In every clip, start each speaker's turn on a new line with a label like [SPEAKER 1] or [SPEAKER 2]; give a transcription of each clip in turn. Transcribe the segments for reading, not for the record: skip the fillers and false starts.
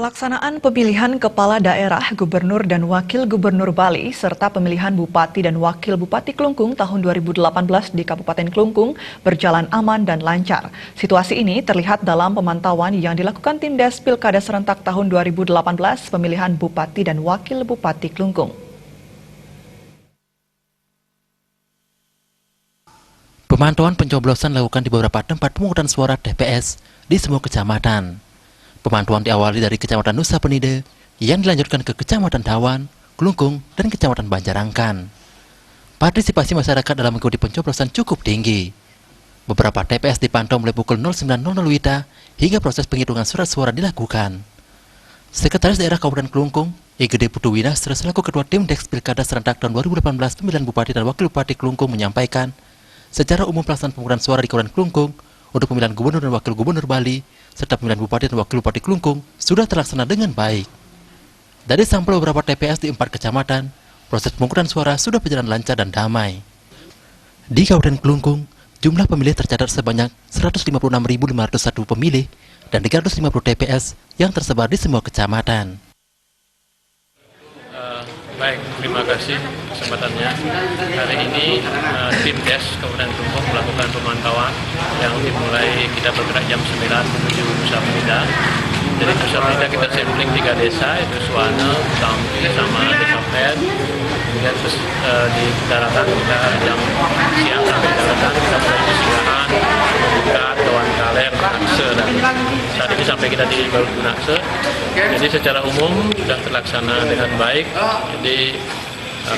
[SPEAKER 1] Pelaksanaan pemilihan kepala daerah, gubernur dan wakil gubernur Bali, serta pemilihan bupati dan wakil bupati Klungkung tahun 2018 di Kabupaten Klungkung berjalan aman dan lancar. Situasi ini terlihat dalam pemantauan yang dilakukan tim Des Pilkada Serentak tahun 2018 pemilihan bupati dan wakil bupati Klungkung.
[SPEAKER 2] Pemantauan pencoblosan dilakukan di beberapa tempat pemungutan suara TPS di semua kecamatan. Pemantauan diawali dari Kecamatan Nusa Penida yang dilanjutkan ke Kecamatan Tawan, Klungkung, dan Kecamatan Banjarangkan. Partisipasi masyarakat dalam mengikuti pencoblosan cukup tinggi. Beberapa TPS dipantau mulai pukul 09.00 WITA hingga proses penghitungan surat suara dilakukan. Sekretaris Daerah Kabupaten Klungkung, Igede Putu Winastra selaku Ketua Tim Des Pilkada Serentak tahun 2018 pemilihan Bupati dan Wakil Bupati Klungkung menyampaikan, secara umum pelaksanaan pemungutan suara di Kabupaten Klungkung untuk pemilihan Gubernur dan Wakil Gubernur Bali serta pemilihan Bupati dan Wakil Bupati Klungkung sudah terlaksana dengan baik. Dari sampel beberapa TPS di 4 kecamatan, proses pemungutan suara sudah berjalan lancar dan damai. Di Kabupaten Klungkung, jumlah pemilih tercatat sebanyak 156.501 pemilih dan 350 TPS yang tersebar di semua kecamatan.
[SPEAKER 3] Baik, terima kasih kesempatannya. Hari ini tim Des Kabupaten Klungkung melakukan pemantauan yang dimulai kita bergerak jam 9 menuju Nusa Penida. Dari Nusa Penida kita sampling 3 desa, yaitu Suwana, Sampi, sama Desa Pet. Kemudian terus di daratan kita jam siang sampai daratan kita mulai persinggahan, Bukat, Kawan Kaler, Nakse, dan saat ini sampai kita di Baru Nakse. Jadi secara umum sudah terlaksana dengan baik, jadi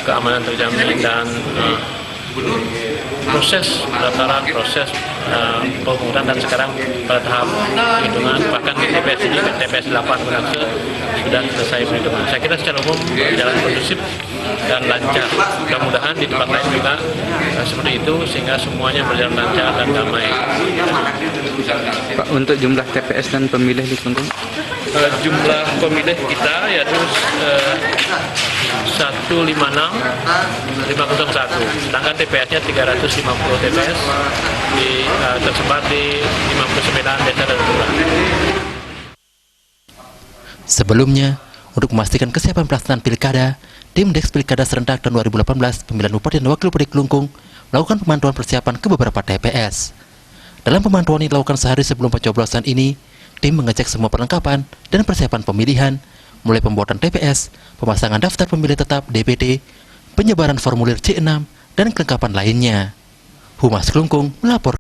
[SPEAKER 3] keamanan terjamin dan proses pendaftaran, proses pemungutan dan sekarang pada tahap perhitungan, bahkan di TPS ini, TPS 8 Nakse sudah selesai perhitungan. Saya kira secara umum berjalan kondusif dan lancar. Mudah-mudahan di tempat lain juga seperti itu sehingga semuanya berjalan lancar dan damai.
[SPEAKER 4] Pak, untuk jumlah TPS dan pemilih di Klungkung?
[SPEAKER 3] Jumlah pemilih kita yaitu 156.501, sedangkan TPS-nya 350 TPS tersebar di 59 desa dan kelurahan.
[SPEAKER 2] Sebelumnya, untuk memastikan kesiapan pelaksanaan pilkada, tim Des Pilkada Serentak tahun 2018 pemilihan Bupati dan Wakil Bupati Klungkung melakukan pemantauan persiapan ke beberapa TPS. Dalam pemantauan yang dilakukan sehari sebelum pencoblosan ini, tim mengecek semua perlengkapan dan persiapan pemilihan, mulai pembuatan TPS, pemasangan daftar pemilih tetap DPT, penyebaran formulir C6, dan kelengkapan lainnya. Humas Klungkung melapor.